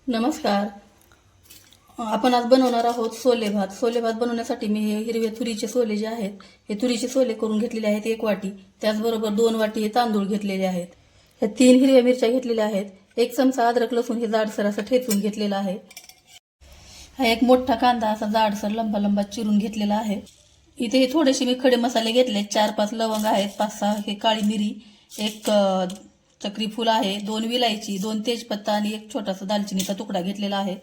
नमस्कार. आपण आज बनवणार आहोत सोले भात. सोले भात बनवण्यासाठी मी हे हिरवे तुरीचे सोले जे आहेत, हे तुरीचे सोले करून घेतलेले आहेत 1 वाटी. त्याचबरोबर 2 वाटी हे तांदूळ घेतलेले आहेत. हे 3 हिरव्या मिरच्या घेतलेल्या आहेत. 1 चमचा अद्रक लसूण हे जाडसर असं ठेचून घेतलेलं आहे. हा एक मोठा कांदा असा जाडसर लंबा लंबा चिरून घेतलेला आहे. इथे हे थोडेसे मी खडे मसाले घेतले. 4-5 लवंग आहेत, 5-6 हे काळी मिरी, 1 चक्री फूल आहे, 2 विलायची, 2 तेजपत्ता आणि 1 छोटासा दालचिनीचा तुकडा घेतलेला आहे.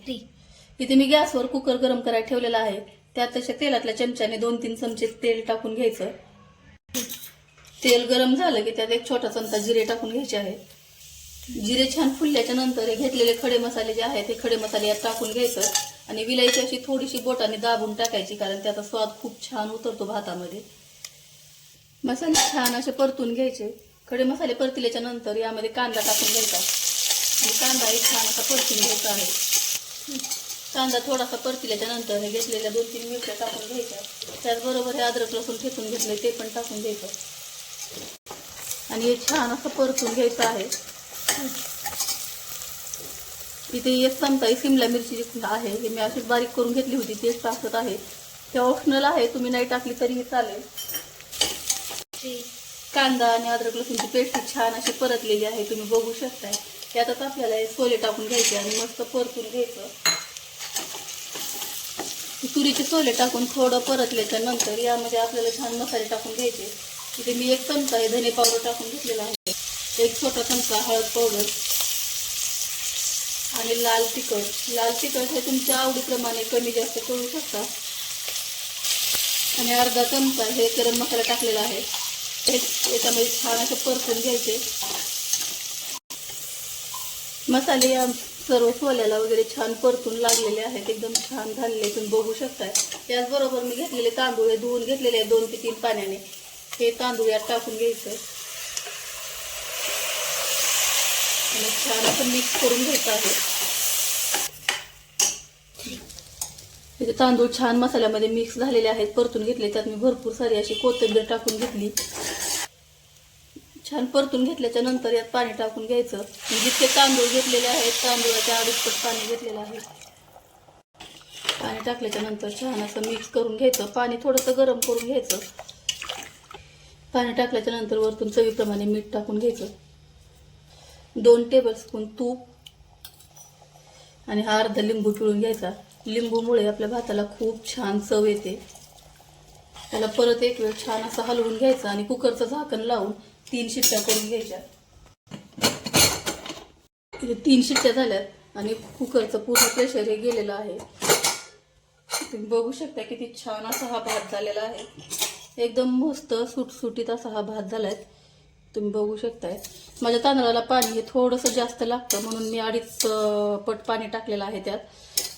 इथे मी गॅसवर कुकर गरम करायला ठेवलेला आहे. त्यात तशा तेलातल्या चमच्याने 2-3 चमचे तेल टाकून घ्यायचं. तेल गरम झालं की त्यात 1 छोटा चमचा जिरे टाकून घ्यायचे आहे. जिरे छान फुलल्याच्या नंतर हे घेतलेले खडे मसाले जे आहेत, हे खडे मसाले यात टाकून घ्यायचं आणि विलायची अशी थोडीशी बोटाने दाबून टाकायची, कारण त्याचा स्वाद खूप छान उतरतो भातामध्ये. मसाले छान असे परतून घ्यायचे. खडे मसाले परतल्याच्या नंतर यामध्ये कांदा टाकून घ्यायचा आणि कांदाही छान असा परतून घ्यायचा आहे. कांदा थोडासा परतल्याच्या नंतर हे घेतलेल्या 2-3 मिरच्या टाकून घ्यायच्या. त्याचबरोबर हे अद्रक लसूण ठेचून घेतले ते पण टाकून घ्यायचं आणि हे छान असं परतून घ्यायचं आहे. इथे 1 चमचा शिमला मिरची जी आहे, हे मी अशी बारीक करून घेतली होती, तेच टाकत आहे. ते ऑप्शनल आहे, तुम्ही नाही टाकली तरीही चालेल. कांदा आणि अद्रक लसूणची पेस्ट छान अशी परतलेली आहे, तुम्ही बघू शकताय. त्यातच आपल्याला हे सोले टाकून घ्यायचे आणि मस्त परतून घ्यायचं. तुरीचे सोले टाकून थोडं परतल्याच्या नंतर यामध्ये आपल्याला छान मसाले टाकून घ्यायचे. इथे मी 1 चमचा हे धने पावडर टाकून घेतलेला आहे, 1 छोटा चमचा हळद पावडर आणि लाल तिखट. लाल तिखट हे तुमच्या आवडीप्रमाणे कमी जास्त करू शकता. आणि अर्धा चमचा हे गरम मसाला टाकलेला आहे. याच्यामध्ये छान असे परतून घ्यायचे. मसाले या सर्व सोल्याला वगैरे छान परतून लागलेले आहेत, एकदम छान झालेले तुम्ही बघू शकताय. त्याचबरोबर मी घेतलेले तांदूळ हे धुवून घेतलेले आहे 2 ते 3 पाण्याने. हे तांदूळ यात टाकून घ्यायचं आणि छान असं मिक्स करून घ्यायचं आहे. इथे तांदूळ छान मसाल्यामध्ये मिक्स झालेले आहेत, परतून घेतले. त्यात मी भरपूर सारी अशी कोथिंबीर टाकून घेतली. छान परतून घेतल्याच्या नंतर यात पाणी टाकून घ्यायचं. जितके तांदूळ घेतलेले आहेत तांदूळाच्या अडीचपट पाणी घेतलेलं आहे. पाणी टाकल्याच्या नंतर छान असं मिक्स करून घ्यायचं. पाणी थोडंसं गरम करून घ्यायचं. पाणी टाकल्याच्या नंतर वरतून चवीप्रमाणे मीठ टाकून घ्यायचं. 2 टेबलस्पून तूप आणि हा अर्धा लिंबू पिळून घ्यायचा. लिंबूमुळे आपल्या भाताला खूप छान चव येते. त्याला परत 1 वेळ छान असं हलवून घ्यायचं आणि कुकरचं झाकण लावून 3 शिट्ट्या करून घ्यायच्या. 3 शिट्ट्या झाल्यात आणि कुकरचं पूर्ण प्रेशर हे गेलेलं आहे. तुम्ही बघू शकता किती छान असा हा भात झालेला आहे. एकदम मस्त सुटसुटीत असा हा भात झालाय, तुम्ही बघू शकताय. माझ्या तांदळाला पाणी हे थोडंसं जास्त लागतं, म्हणून मी 2.5 पट पाणी टाकलेलं आहे. त्यात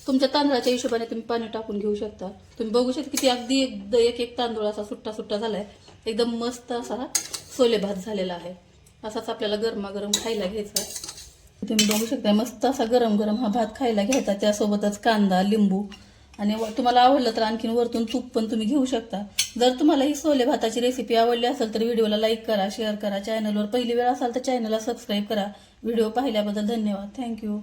तुमच्या तांदळाच्या हिशोबाने तुम्ही पाणी टाकून घेऊ शकता. तुम्ही बघू शकता किती अगदी एक तांदूळ असा सुट्टा सुट्टा झालाय. एकदम मस्त असा सोले भात झालेला आहे. असाच आपल्याला गरमागरम खायला घ्यायचा. तुम्ही बघू शकता मस्त असा गरम गरम हा भात खायला घ्यायचा. त्यासोबतच कांदा, लिंबू आणि तुम्हाला आवडलं तर आणखीन वरतून तूप पण तुम्ही घेऊ शकता. जर तुम्हाला ही सोले भाताची रेसिपी आवडली असेल तर व्हिडिओला लाईक करा, शेअर करा. चॅनलवर पहिली वेळ असाल तर चॅनलला सबस्क्राईब करा. व्हिडिओ पाहिल्याबद्दल धन्यवाद. थँक्यू.